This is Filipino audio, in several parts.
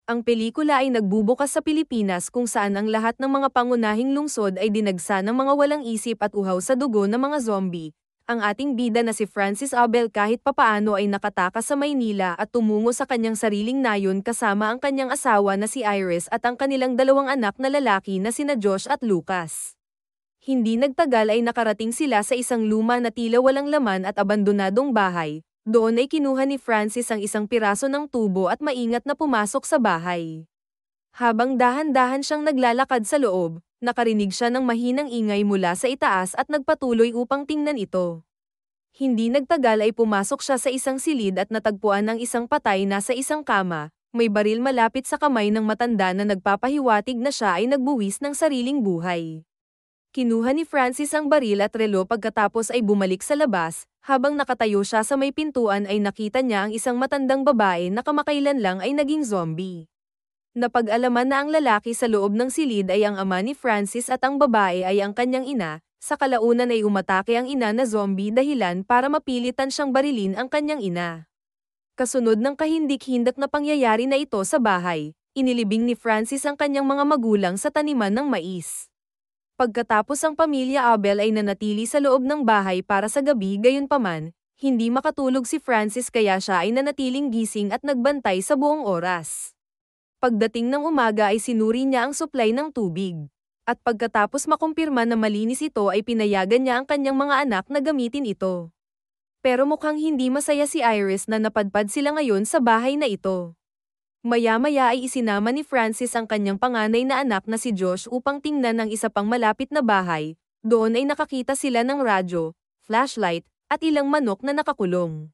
Ang pelikula ay nagbubukas sa Pilipinas kung saan ang lahat ng mga pangunahing lungsod ay dinagsa ng mga walang isip at uhaw sa dugo ng mga zombie. Ang ating bida na si Francis Abel kahit papaano ay nakatakas sa Maynila at tumungo sa kanyang sariling nayon kasama ang kanyang asawa na si Iris at ang kanilang dalawang anak na lalaki na sina Josh at Lucas. Hindi nagtagal ay nakarating sila sa isang luma na tila walang laman at abandonadong bahay. Doon ay kinuha ni Francis ang isang piraso ng tubo at maingat na pumasok sa bahay. Habang dahan-dahan siyang naglalakad sa loob, nakarinig siya ng mahinang ingay mula sa itaas at nagpatuloy upang tingnan ito. Hindi nagtagal ay pumasok siya sa isang silid at natagpuan ang isang patay na sa isang kama. May baril malapit sa kamay ng matanda na nagpapahiwatig na siya ay nagbuwis ng sariling buhay. Kinuha ni Francis ang baril at relo pagkatapos ay bumalik sa labas. Habang nakatayo siya sa may pintuan ay nakita niya ang isang matandang babae na kamakailan lang ay naging zombie. Napag-alaman na ang lalaki sa loob ng silid ay ang ama ni Francis at ang babae ay ang kanyang ina. Sa kalaunan ay umatake ang ina na zombie dahilan para mapilitan siyang barilin ang kanyang ina. Kasunod ng kahindik-hindak na pangyayari na ito sa bahay, inilibing ni Francis ang kanyang mga magulang sa taniman ng mais. Pagkatapos ang pamilya Abel ay nanatili sa loob ng bahay para sa gabi gayunpaman, hindi makatulog si Francis kaya siya ay nanatiling gising at nagbantay sa buong oras. Pagdating ng umaga ay sinuri niya ang supply ng tubig. At pagkatapos makumpirma na malinis ito ay pinayagan niya ang kanyang mga anak na gamitin ito. Pero mukhang hindi masaya si Iris na napadpad sila ngayon sa bahay na ito. Maya-maya ay isinama ni Francis ang kanyang panganay na anak na si Josh upang tingnan ang isa pang malapit na bahay. Doon ay nakakita sila ng radyo, flashlight, at ilang manok na nakakulong.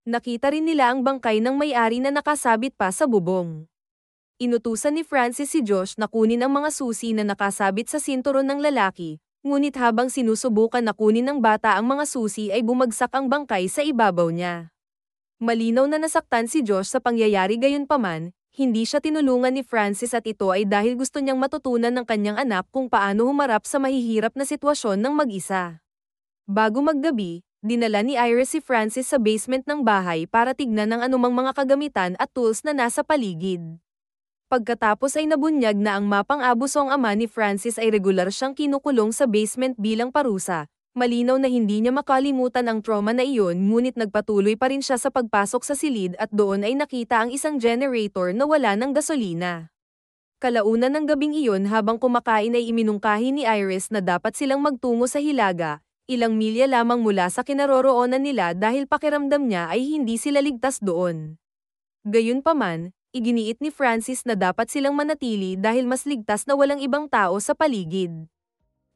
Nakita rin nila ang bangkay ng may-ari na nakasabit pa sa bubong. Inutusan ni Francis si Josh na kunin ang mga susi na nakasabit sa sinturon ng lalaki, ngunit habang sinusubukan na kunin ng bata ang mga susi ay bumagsak ang bangkay sa ibabaw niya. Malinaw na nasaktan si Josh sa pangyayari gayunpaman, hindi siya tinulungan ni Francis at ito ay dahil gusto niyang matutunan ng kanyang anak kung paano humarap sa mahihirap na sitwasyon ng mag-isa. Bago maggabi, dinala ni Iris si Francis sa basement ng bahay para tignan ang anumang mga kagamitan at tools na nasa paligid. Pagkatapos ay nabunyag na ang mapang-abusong ama ni Francis ay regular siyang kinukulong sa basement bilang parusa. Malinaw na hindi niya makalimutan ang trauma na iyon ngunit nagpatuloy pa rin siya sa pagpasok sa silid at doon ay nakita ang isang generator na wala ng gasolina. Kalaunan ng gabing iyon habang kumakain ay iminungkahi ni Iris na dapat silang magtungo sa Hilaga, ilang milya lamang mula sa kinaroroonan nila dahil pakiramdam niya ay hindi sila ligtas doon. Gayunpaman, iginiit ni Francis na dapat silang manatili dahil mas ligtas na walang ibang tao sa paligid.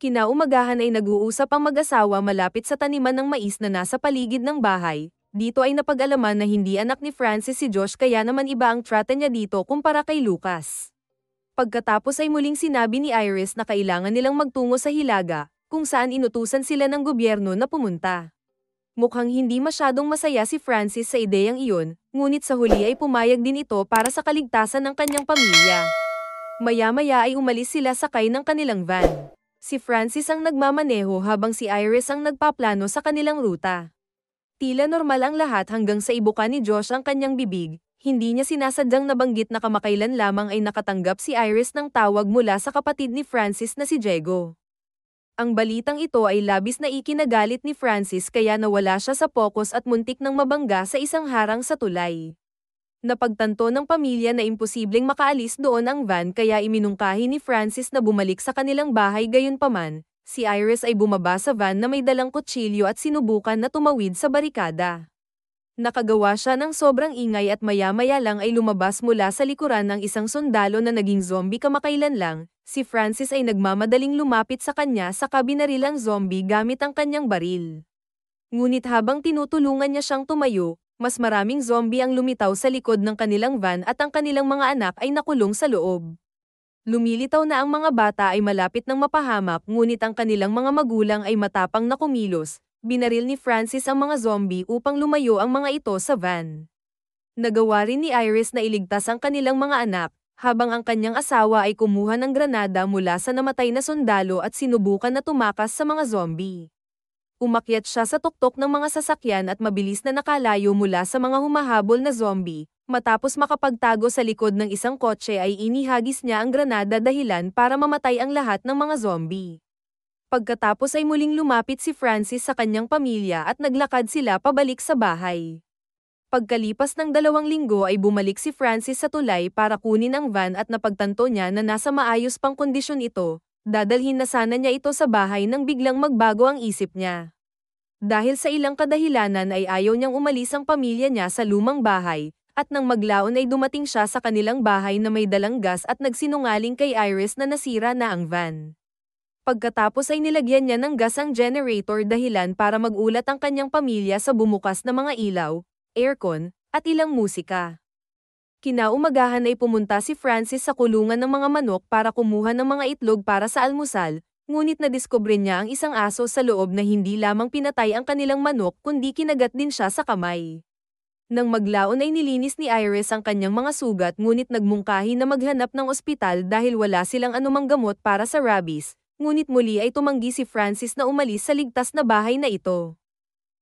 Kinaumagahan ay nag-uusap ang mag-asawa malapit sa taniman ng mais na nasa paligid ng bahay. Dito ay napag-alaman na hindi anak ni Francis si Josh kaya naman iba ang trata niya dito kumpara kay Lucas. Pagkatapos ay muling sinabi ni Iris na kailangan nilang magtungo sa Hilaga, kung saan inutusan sila ng gobyerno na pumunta. Mukhang hindi masyadong masaya si Francis sa ideyang iyon, ngunit sa huli ay pumayag din ito para sa kaligtasan ng kanyang pamilya. Maya-maya ay umalis sila sakay ng kanilang van. Si Francis ang nagmamaneho habang si Iris ang nagpaplano sa kanilang ruta. Tila normal ang lahat hanggang sa ibuka ni Josh ang kanyang bibig, hindi niya sinasadyang nabanggit na kamakailan lamang ay nakatanggap si Iris ng tawag mula sa kapatid ni Francis na si Diego. Ang balitang ito ay labis na ikinagalit ni Francis kaya nawala siya sa pokus at muntik nang mabangga sa isang harang sa tulay. Napagtanto ng pamilya na imposibleng makaalis doon ang van kaya iminungkahi ni Francis na bumalik sa kanilang bahay gayunpaman, si Iris ay bumaba sa van na may dalang kutsilyo at sinubukan na tumawid sa barikada. Nakagawa siya ng sobrang ingay at maya-maya lang ay lumabas mula sa likuran ng isang sundalo na naging zombie kamakailan lang, si Francis ay nagmamadaling lumapit sa kanya sa kabinarilang zombie gamit ang kanyang baril. Ngunit habang tinutulungan niya siyang tumayo, mas maraming zombie ang lumitaw sa likod ng kanilang van at ang kanilang mga anak ay nakulong sa loob. Lumilitaw na ang mga bata ay malapit ng mapahamak ngunit ang kanilang mga magulang ay matapang na kumilos. Binaril ni Francis ang mga zombie upang lumayo ang mga ito sa van. Nagawa rin ni Iris na iligtas ang kanilang mga anak, habang ang kanyang asawa ay kumuha ng granada mula sa namatay na sundalo at sinubukan na tumakas sa mga zombie. Umakyat siya sa tuktok ng mga sasakyan at mabilis na nakalayo mula sa mga humahabol na zombie. Matapos makapagtago sa likod ng isang kotse ay inihagis niya ang granada dahilan para mamatay ang lahat ng mga zombie. Pagkatapos ay muling lumapit si Francis sa kanyang pamilya at naglakad sila pabalik sa bahay. Pagkalipas ng 2 linggo ay bumalik si Francis sa tulay para kunin ang van at napagtanto niya na nasa maayos pang kondisyon ito, dadalhin na sana niya ito sa bahay nang biglang magbago ang isip niya. Dahil sa ilang kadahilanan ay ayaw niyang umalis ang pamilya niya sa lumang bahay, at nang maglaon ay dumating siya sa kanilang bahay na may dalang gas at nagsinungaling kay Iris na nasira na ang van. Pagkatapos ay nilagyan niya ng gas ang generator dahilan para magulat ang kanyang pamilya sa bumukas na mga ilaw, aircon, at ilang musika. Kinaumagahan ay pumunta si Francis sa kulungan ng mga manok para kumuha ng mga itlog para sa almusal, ngunit nadiskubre niya ang isang aso sa loob na hindi lamang pinatay ang kanilang manok kundi kinagat din siya sa kamay. Nang maglaon ay nilinis ni Iris ang kanyang mga sugat ngunit nagmungkahi na maghanap ng ospital dahil wala silang anumang gamot para sa rabies. Ngunit muli ay tumanggi si Francis na umalis sa ligtas na bahay na ito.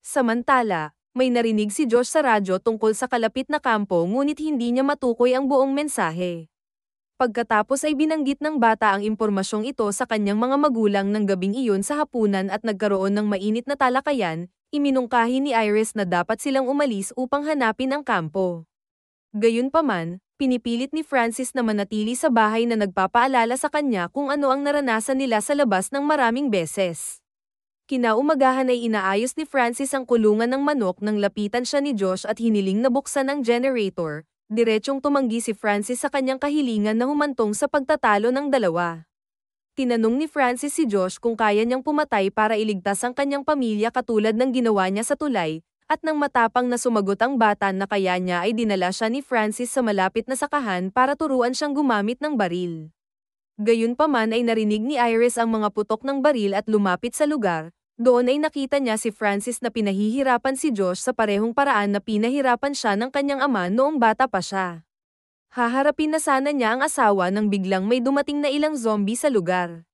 Samantala, may narinig si Josh sa radyo tungkol sa kalapit na kampo ngunit hindi niya matukoy ang buong mensahe. Pagkatapos ay binanggit ng bata ang impormasyong ito sa kanyang mga magulang ng gabing iyon sa hapunan at nagkaroon ng mainit na talakayan, iminungkahi ni Iris na dapat silang umalis upang hanapin ang kampo. Gayunpaman, pinipilit ni Francis na manatili sa bahay na nagpapaalala sa kanya kung ano ang naranasan nila sa labas ng maraming beses. Kinaumagahan ay inaayos ni Francis ang kulungan ng manok nang lapitan siya ni Josh at hiniling na buksan ang generator. Diretsyong tumanggi si Francis sa kanyang kahilingan na humantong sa pagtatalo ng dalawa. Tinanong ni Francis si Josh kung kaya niyang pumatay para iligtas ang kanyang pamilya katulad ng ginawa niya sa tulay, at nang matapang na sumagot ang bata na kaya niya ay dinala siya ni Francis sa malapit na sakahan para turuan siyang gumamit ng baril. Gayunpaman ay narinig ni Iris ang mga putok ng baril at lumapit sa lugar. Doon ay nakita niya si Francis na pinahihirapan si Josh sa parehong paraan na pinahirapan siya ng kanyang ama noong bata pa siya. Haharapin na sana niya ang asawa nang biglang may dumating na ilang zombie sa lugar.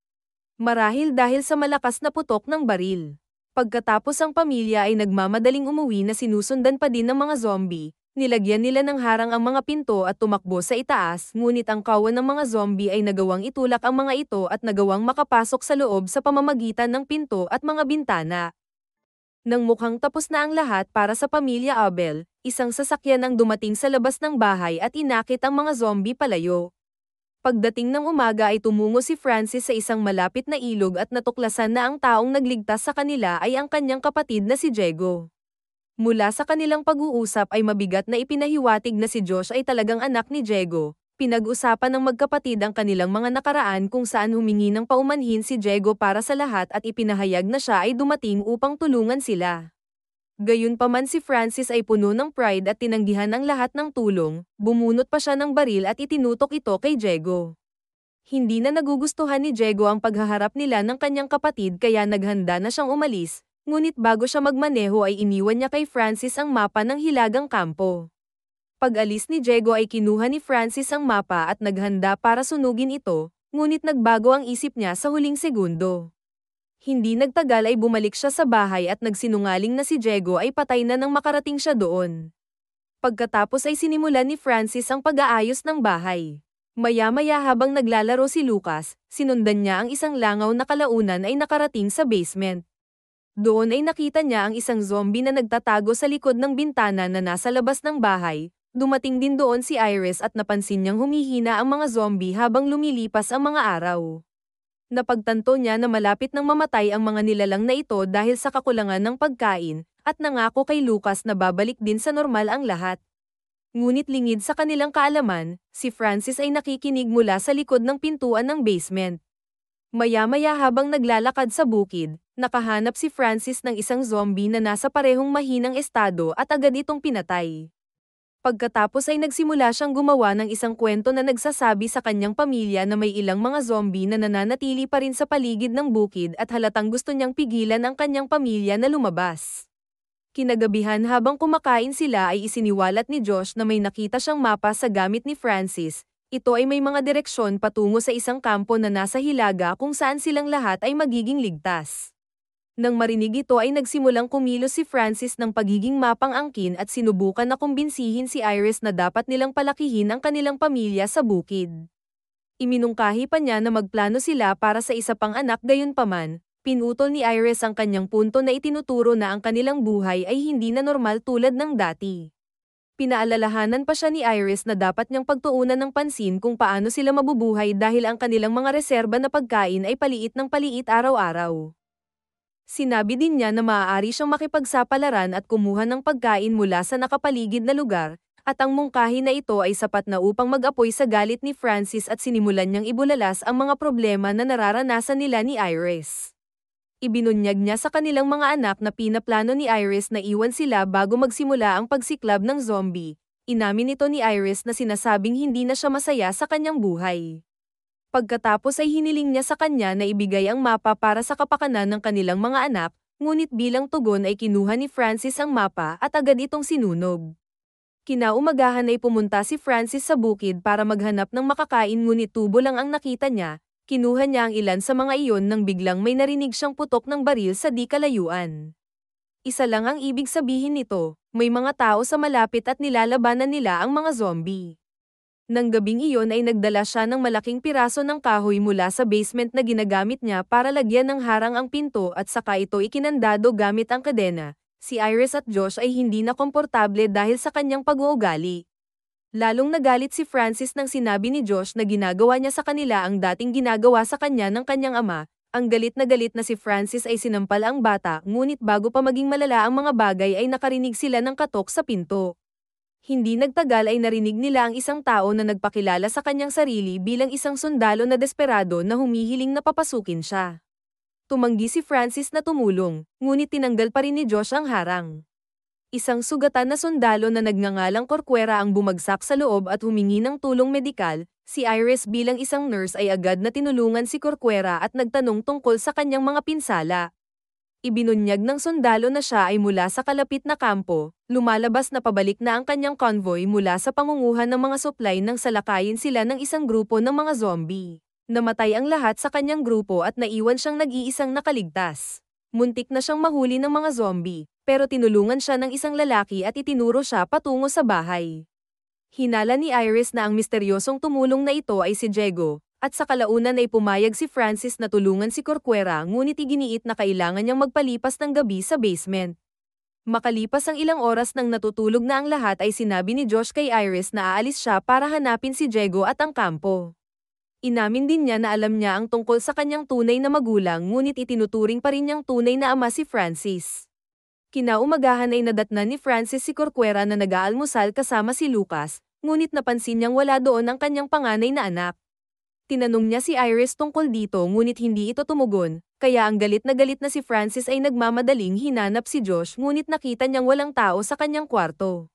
Marahil dahil sa malakas na putok ng baril. Pagkatapos ang pamilya ay nagmamadaling umuwi na sinusundan pa din ng mga zombie, nilagyan nila ng harang ang mga pinto at tumakbo sa itaas ngunit ang kawan ng mga zombie ay nagawang itulak ang mga ito at nagawang makapasok sa loob sa pamamagitan ng pinto at mga bintana. Nang mukhang tapos na ang lahat para sa pamilya Abel, isang sasakyan ang dumating sa labas ng bahay at inakit ang mga zombie palayo. Pagdating ng umaga ay tumungo si Francis sa isang malapit na ilog at natuklasan na ang taong nagligtas sa kanila ay ang kanyang kapatid na si Diego. Mula sa kanilang pag-uusap ay mabigat na ipinahiwatig na si Josh ay talagang anak ni Diego. Pinag-usapan ng magkapatid ang kanilang mga nakaraan kung saan humingi ng paumanhin si Diego para sa lahat at ipinahayag na siya ay dumating upang tulungan sila. Gayunpaman si Francis ay puno ng pride at tinanggihan ang lahat ng tulong, bumunot pa siya ng baril at itinutok ito kay Diego. Hindi na nagugustuhan ni Diego ang paghaharap nila ng kanyang kapatid kaya naghanda na siyang umalis, ngunit bago siya magmaneho ay iniwan niya kay Francis ang mapa ng hilagang kampo. Pag-alis ni Diego ay kinuha ni Francis ang mapa at naghanda para sunugin ito, ngunit nagbago ang isip niya sa huling segundo. Hindi nagtagal ay bumalik siya sa bahay at nagsinungaling na si Diego ay patay na nang makarating siya doon. Pagkatapos ay sinimulan ni Francis ang pag-aayos ng bahay. Maya-maya habang naglalaro si Lucas, sinundan niya ang isang langaw na kalaunan ay nakarating sa basement. Doon ay nakita niya ang isang zombie na nagtatago sa likod ng bintana na nasa labas ng bahay. Dumating din doon si Iris at napansin niyang humihina ang mga zombie habang lumilipas ang mga araw. Napagtanto niya na malapit nang mamatay ang mga nilalang na ito dahil sa kakulangan ng pagkain, at nangako kay Lucas na babalik din sa normal ang lahat. Ngunit lingid sa kanilang kaalaman, si Francis ay nakikinig mula sa likod ng pintuan ng basement. Maya-maya habang naglalakad sa bukid, nakahanap si Francis ng isang zombie na nasa parehong mahinang estado at agad itong pinatay. Pagkatapos ay nagsimula siyang gumawa ng isang kwento na nagsasabi sa kanyang pamilya na may ilang mga zombie na nananatili pa rin sa paligid ng bukid at halatang gusto niyang pigilan ang kanyang pamilya na lumabas. Kinagabihan habang kumakain sila ay isiniwalat ni Josh na may nakita siyang mapa sa gamit ni Francis. Ito ay may mga direksyon patungo sa isang kampo na nasa hilaga kung saan silang lahat ay magiging ligtas. Nang marinig ito ay nagsimulang kumilos si Francis ng pagiging mapang-angkin at sinubukan na kumbinsihin si Iris na dapat nilang palakihin ang kanilang pamilya sa bukid. Iminungkahi pa niya na magplano sila para sa isa pang anak gayunpaman, pinutol ni Iris ang kanyang punto na itinuturo na ang kanilang buhay ay hindi na normal tulad ng dati. Pinaalalahanan pa siya ni Iris na dapat niyang pagtuunan ng pansin kung paano sila mabubuhay dahil ang kanilang mga reserba na pagkain ay paliit ng paliit araw-araw. Sinabi din niya na maaari siyang makipagsapalaran at kumuha ng pagkain mula sa nakapaligid na lugar, at ang mungkahi na ito ay sapat na upang mag-apoy sa galit ni Francis at sinimulan niyang ibulalas ang mga problema na nararanasan nila ni Iris. Ibinunyag niya sa kanilang mga anak na pinaplano ni Iris na iwan sila bago magsimula ang pagsiklab ng zombie. Inamin nito ni Iris na sinasabing hindi na siya masaya sa kanyang buhay. Pagkatapos ay hiniling niya sa kanya na ibigay ang mapa para sa kapakanan ng kanilang mga anak, ngunit bilang tugon ay kinuha ni Francis ang mapa at agad itong sinunog. Kinaumagahan ay pumunta si Francis sa bukid para maghanap ng makakain ngunit tubo lang ang nakita niya, kinuha niya ang ilan sa mga iyon nang biglang may narinig siyang putok ng baril sa di kalayuan. Isa lang ang ibig sabihin nito, may mga tao sa malapit at nilalabanan nila ang mga zombie. Nang gabing iyon ay nagdala siya ng malaking piraso ng kahoy mula sa basement na ginagamit niya para lagyan ng harang ang pinto at saka ito ikinandado gamit ang kadena. Si Iris at Josh ay hindi na komportable dahil sa kanyang pag-uugali. Lalong nagalit si Francis nang sinabi ni Josh na ginagawa niya sa kanila ang dating ginagawa sa kanya ng kanyang ama. Ang galit na si Francis ay sinampal ang bata ngunit bago pa maging malala ang mga bagay ay nakarinig sila ng katok sa pinto. Hindi nagtagal ay narinig nila ang isang tao na nagpakilala sa kanyang sarili bilang isang sundalo na desperado na humihiling na papasukin siya. Tumanggi si Francis na tumulong, ngunit tinanggal pa rin ni Josh ang harang. Isang sugatan na sundalo na nagngangalang Corcuera ang bumagsak sa loob at humingi ng tulong medikal. Si Iris bilang isang nurse ay agad na tinulungan si Corcuera at nagtanong tungkol sa kanyang mga pinsala. Ibinunyag ng sundalo na siya ay mula sa kalapit na kampo, lumalabas na pabalik na ang kanyang convoy mula sa pangunguhan ng mga supply nang salakayin sila ng isang grupo ng mga zombie. Namatay ang lahat sa kanyang grupo at naiwan siyang nag-iisang nakaligtas. Muntik na siyang mahuli ng mga zombie, pero tinulungan siya ng isang lalaki at itinuro siya patungo sa bahay. Hinala ni Iris na ang misteryosong tumulong na ito ay si Diego. At sa kalaunan ay pumayag si Francis na tulungan si Corcuera ngunit iginiit na kailangan niyang magpalipas ng gabi sa basement. Makalipas ang ilang oras nang natutulog na ang lahat ay sinabi ni Josh kay Iris na aalis siya para hanapin si Diego at ang kampo. Inamin din niya na alam niya ang tungkol sa kanyang tunay na magulang ngunit itinuturing pa rin niyang tunay na ama si Francis. Kinaumagahan ay nadatnan ni Francis si Corcuera na nag-aalmusal kasama si Lucas, ngunit napansin niyang wala doon ang kanyang panganay na anak. Tinanong niya si Iris tungkol dito ngunit hindi ito tumugon, kaya ang galit na si Francis ay nagmamadaling hinanap si Josh ngunit nakita niyang walang tao sa kanyang kwarto.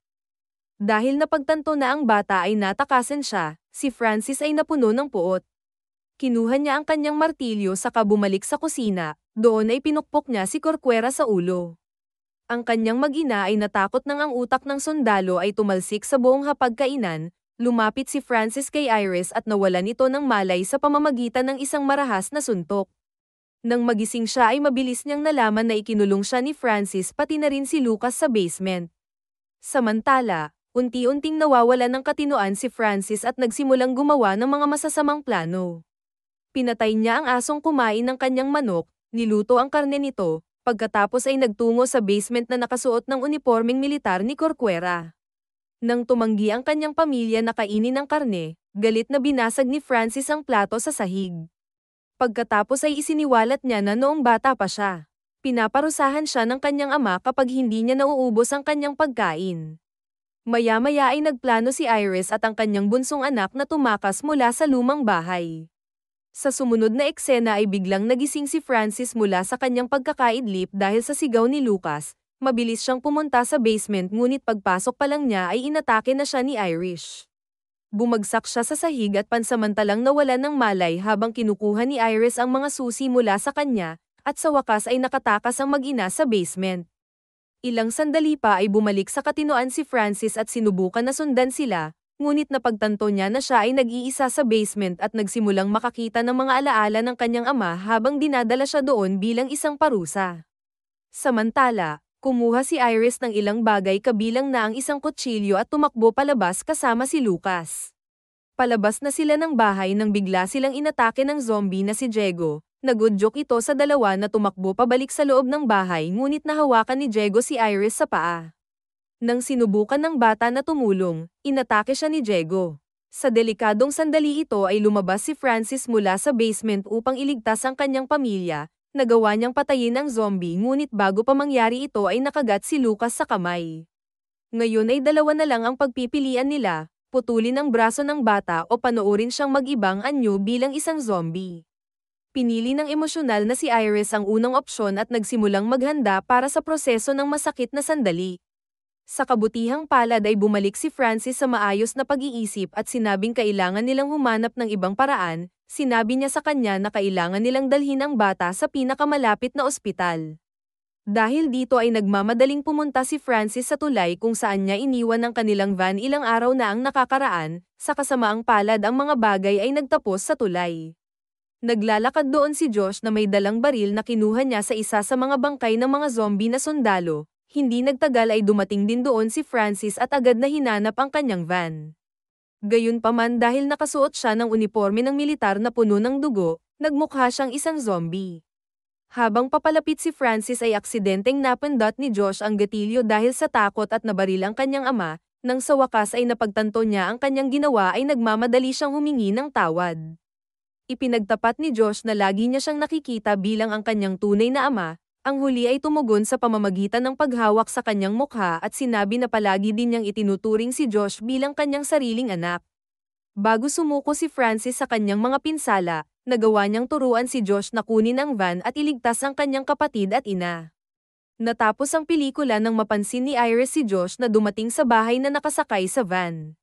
Dahil napagtanto na ang bata ay natakasan siya, si Francis ay napuno ng puot. Kinuha niya ang kanyang martilyo saka bumalik sa kusina, doon ay pinukpok niya si Corcuera sa ulo. Ang kanyang mag-ina ay natakot nang ang utak ng sundalo ay tumalsik sa buong hapagkainan. Lumapit si Francis kay Iris at nawalan ito ng malay sa pamamagitan ng isang marahas na suntok. Nang magising siya ay mabilis niyang nalaman na ikinulong siya ni Francis pati na rin si Lucas sa basement. Samantala, unti-unting nawawalan ng katinoan si Francis at nagsimulang gumawa ng mga masasamang plano. Pinatay niya ang asong kumain ng kanyang manok, niluto ang karne nito, pagkatapos ay nagtungo sa basement na nakasuot ng unipormeng militar ni Corcuera. Nang tumanggi ang kanyang pamilya na kainin ang karne, galit na binasag ni Francis ang plato sa sahig. Pagkatapos ay isiniwalat niya na noong bata pa siya. Pinaparusahan siya ng kanyang ama kapag hindi niya nauubos ang kanyang pagkain. Maya-maya ay nagplano si Iris at ang kanyang bunsong anak na tumakas mula sa lumang bahay. Sa sumunod na eksena ay biglang nagising si Francis mula sa kanyang pagkakaidlip dahil sa sigaw ni Lucas. Mabilis siyang pumunta sa basement ngunit pagpasok pa lang niya ay inatake na siya ni Iris. Bumagsak siya sa sahig at pansamantalang nawalan ng malay habang kinukuha ni Iris ang mga susi mula sa kanya, at sa wakas ay nakatakas ang mag-ina sa basement. Ilang sandali pa ay bumalik sa katinoan si Francis at sinubukan na sundan sila, ngunit napagtanto niya na siya ay nag-iisa sa basement at nagsimulang makakita ng mga alaala ng kanyang ama habang dinadala siya doon bilang isang parusa. Samantala, kumuha si Iris ng ilang bagay kabilang na ang isang kutsilyo at tumakbo palabas kasama si Lucas. Palabas na sila ng bahay nang bigla silang inatake ng zombie na si Diego. Nagudyok ito sa dalawa na tumakbo pabalik sa loob ng bahay ngunit nahawakan ni Diego si Iris sa paa. Nang sinubukan ng bata na tumulong, inatake siya ni Diego. Sa delikadong sandali ito ay lumabas si Francis mula sa basement upang iligtas ang kanyang pamilya. Nagawa niyang patayin ang zombie ngunit bago pa mangyari ito ay nakagat si Lucas sa kamay. Ngayon ay dalawa na lang ang pagpipilian nila, putulin ang braso ng bata o panoorin siyang mag-ibang anyo bilang isang zombie. Pinili ng emosyonal na si Iris ang unang opsyon at nagsimulang maghanda para sa proseso ng masakit na sandali. Sa kabutihang palad ay bumalik si Francis sa maayos na pag-iisip at sinabing kailangan nilang humanap ng ibang paraan. Sinabi niya sa kanya na kailangan nilang dalhin ang bata sa pinakamalapit na ospital. Dahil dito ay nagmamadaling pumunta si Francis sa tulay kung saan niya iniwan ang kanilang van ilang araw na ang nakakaraan, sa kasamaang palad ang mga bagay ay nagtapos sa tulay. Naglalakad doon si Josh na may dalang baril na kinuha niya sa isa sa mga bangkay ng mga zombie na sundalo. Hindi nagtagal ay dumating din doon si Francis at agad na hinanap ang kanyang van. Gayunpaman dahil nakasuot siya ng uniforme ng militar na puno ng dugo, nagmukha siyang isang zombie. Habang papalapit si Francis ay aksidenteng napindot ni Josh ang gatilyo dahil sa takot at nabaril ang kanyang ama, nang sa wakas ay napagtanto niya ang kanyang ginawa ay nagmamadali siyang humingi ng tawad. Ipinagtapat ni Josh na lagi niya siyang nakikita bilang ang kanyang tunay na ama. Ang huli ay tumugon sa pamamagitan ng paghawak sa kanyang mukha at sinabi na palagi din niyang itinuturing si Josh bilang kanyang sariling anak. Bago sumuko si Francis sa kanyang mga pinsala, nagawa niyang turuan si Josh na kunin ang van at iligtas ang kanyang kapatid at ina. Natapos ang pelikula nang mapansin ni Iris si Josh na dumating sa bahay na nakasakay sa van.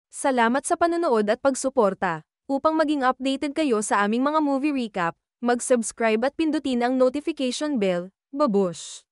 Salamat sa panonood at pagsuporta. Upang maging updated kayo sa aming mga movie recap, mag-subscribe at pindutin ang notification bell. Babush!